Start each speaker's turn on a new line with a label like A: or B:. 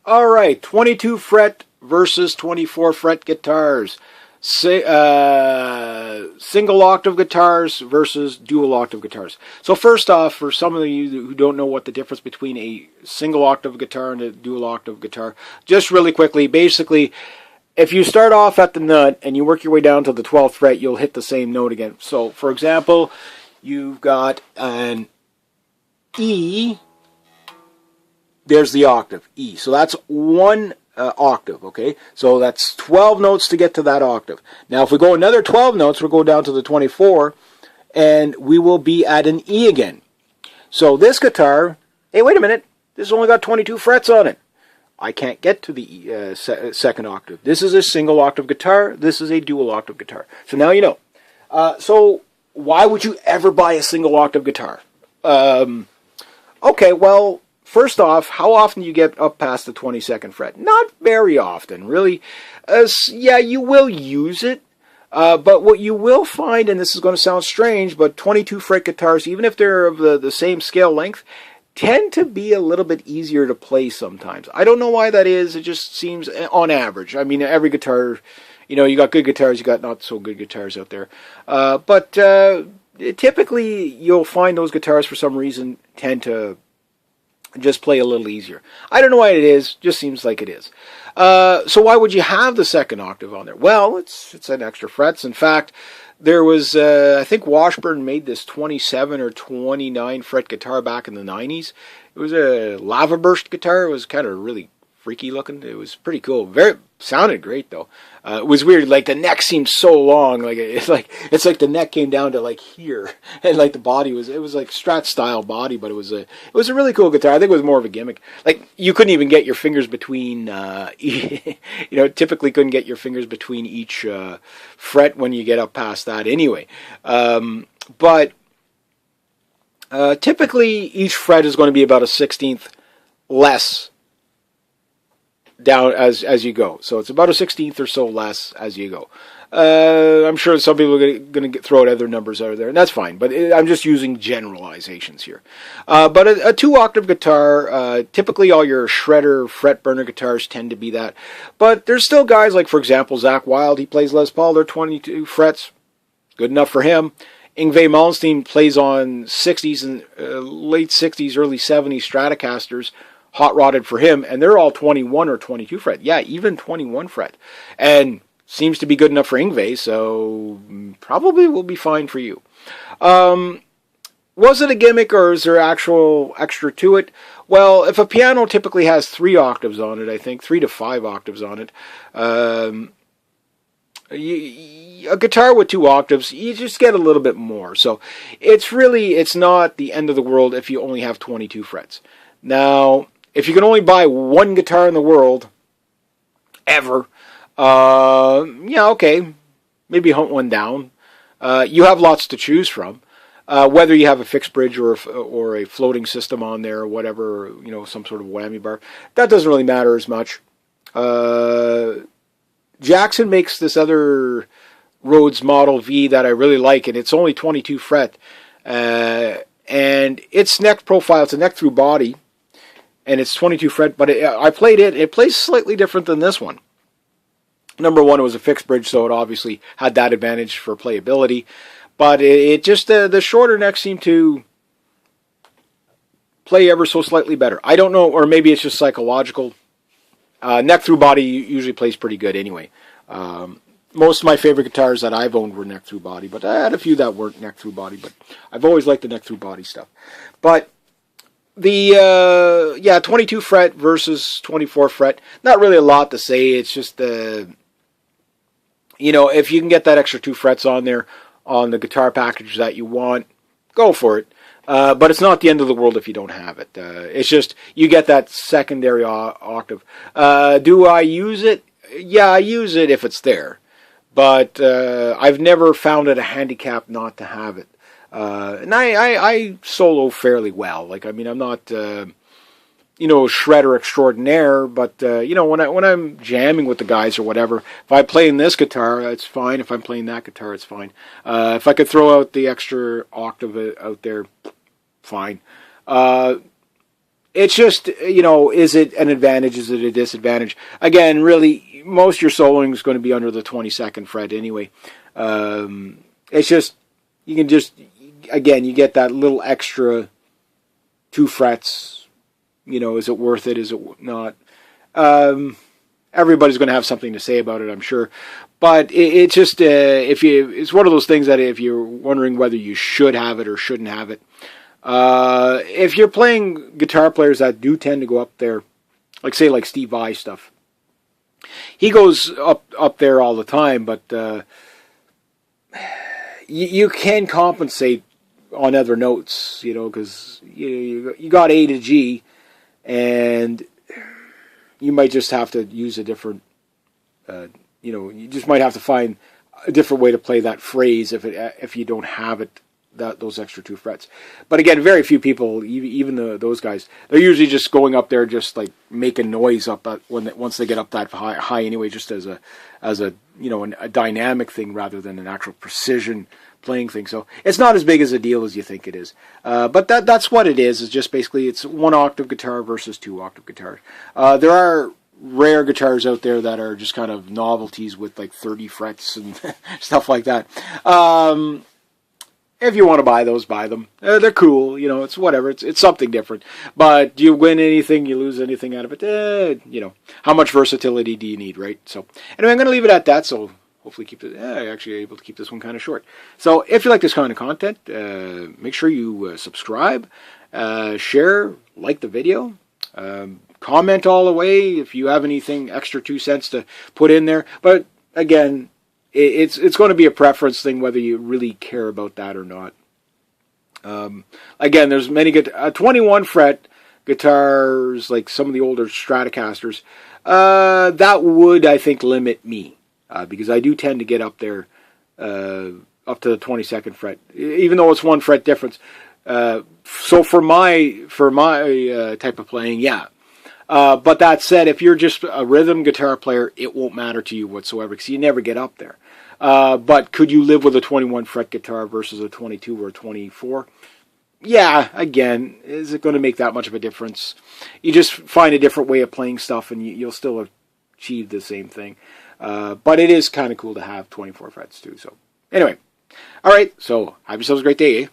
A: All right, 22 fret versus 24 fret guitars. Single octave guitars versus dual octave guitars. So first off, for some of you who don't know what the difference between a single octave guitar and a dual octave guitar, just really quickly, basically, if you start off at the nut and you work your way down to the 12th fret, you'll hit the same note again. So, for example, you've got an E. There's the octave, E. So that's one octave, okay? So that's 12 notes to get to that octave. Now, if we go another 12 notes, we'll go down to the 24, and we will be at an E again. So this guitar, hey, wait a minute, this has only got 22 frets on it. I can't get to the second octave. This is a single octave guitar. This is a dual octave guitar. So now you know. So why would you ever buy a single octave guitar? Okay, well, first off, how often do you get up past the 22nd fret? Not very often, really. Yeah, you will use it. But what you will find, and this is going to sound strange, but 22 fret guitars, even if they're of the same scale length, tend to be a little bit easier to play sometimes. I don't know why that is. It just seems, on average. I mean, every guitar, you got good guitars, you got not so good guitars out there. But typically, you'll find those guitars, for some reason, tend to just play a little easier. I don't know why it is. Just seems like it is. So why would you have the second octave on there? Well, it's an extra frets. In fact, there was, I think Washburn made this 27 or 29 fret guitar back in the 90s. It was a lava burst guitar. It was kind of really freaky looking. It was pretty cool. Sounded great though. It was weird. Like the neck seemed so long. Like it's like the neck came down to like here, and like the body it was like Strat style body, but it was a really cool guitar. I think it was more of a gimmick. Like you couldn't even get your fingers between, typically couldn't get your fingers between each fret when you get up past that anyway. But typically each fret is going to be about a 16th less down as you go. So it's about a 16th or so less as you go. I'm sure some people are going to throw out other numbers out there, and that's fine, but I'm just using generalizations here. But a 2-octave guitar, typically all your shredder, fret burner guitars tend to be that. But there's still guys like, for example, Zakk Wylde, he plays Les Paul, they're 22 frets. Good enough for him. Yngwie Malmsteen plays on 60s and late 60s, early 70s Stratocasters, hot rodded for him, and they're all 21 or 22 fret. Yeah, even 21 fret. And seems to be good enough for Yngwie, so probably will be fine for you. Was it a gimmick, or is there actual extra to it? Well, if a piano typically has 3 octaves on it, I think, 3 to 5 octaves on it, a guitar with 2 octaves, you just get a little bit more. So it's not the end of the world if you only have 22 frets. Now, if you can only buy one guitar in the world, ever, okay, maybe hunt one down. You have lots to choose from. Whether you have a fixed bridge or a floating system on there or whatever, some sort of whammy bar, that doesn't really matter as much. Jackson makes this other Rhodes Model V that I really like, and it's only 22 fret. And its neck profile, it's a neck through body, and it's 22 fret, but I played it. It plays slightly different than this one. Number one, it was a fixed bridge, so it obviously had that advantage for playability. But it just, the shorter neck seemed to play ever so slightly better. I don't know, or maybe it's just psychological. Neck through body usually plays pretty good anyway. Most of my favorite guitars that I've owned were neck through body, but I had a few that weren't neck through body, but I've always liked the neck through body stuff. But the 22 fret versus 24 fret, not really a lot to say. It's just if you can get that extra 2 frets on there on the guitar package that you want, go for it. But it's not the end of the world if you don't have it. It's just you get that secondary octave. Do I use it? Yeah, I use it if it's there. But I've never found it a handicap not to have it. And I solo fairly well. Like, I mean, I'm not, shredder extraordinaire, but, when I'm jamming with the guys or whatever, if I play in this guitar, it's fine. If I'm playing that guitar, it's fine. If I could throw out the extra octave out there, fine. it's just, is it an advantage? Is it a disadvantage? Again, really, most of your soloing is going to be under the 22nd fret anyway. It's just, you can just, again, you get that little extra 2 frets. Is it worth it? Is it not? Everybody's going to have something to say about it, I'm sure. But it's just, it's one of those things that if you're wondering whether you should have it or shouldn't have it, if you're playing guitar players that do tend to go up there, like Steve Vai stuff, he goes up there all the time, but you can compensate on other notes, because you got A to G, and you might just have to use a different, you just might have to find a different way to play that phrase if you don't have it, those extra 2 frets. But again, very few people, even those guys, they're usually just going up there just like making noise up once they get up that high anyway, just as a a dynamic thing rather than an actual precision playing thing. So it's not as big as a deal as you think it is. But that's what it is. It's just basically it's 1 octave guitar versus 2 octave guitars. There are rare guitars out there that are just kind of novelties with like 30 frets and stuff like that. If you want to buy those, buy them. They're cool, it's whatever. It's something different. But do you win anything, you lose anything out of it? How much versatility do you need, right? So anyway, I'm going to leave it at that. So hopefully keep it. Actually able to keep this one kind of short. So if you like this kind of content, make sure you subscribe, share, like the video. Comment all the way if you have anything extra 2 cents to put in there. But again, it's going to be a preference thing whether you really care about that or not. Again, there's many 21 fret guitars, like some of the older Stratocasters. That would, I think, limit me because I do tend to get up there up to the 22nd fret, even though it's 1 fret difference. So for my type of playing, yeah. But that said, if you're just a rhythm guitar player, it won't matter to you whatsoever because you never get up there. But could you live with a 21 fret guitar versus a 22 or a 24? Yeah, again, is it going to make that much of a difference? You just find a different way of playing stuff and you'll still achieve the same thing. But it is kind of cool to have 24 frets too. So anyway, all right, so have yourselves a great day, eh?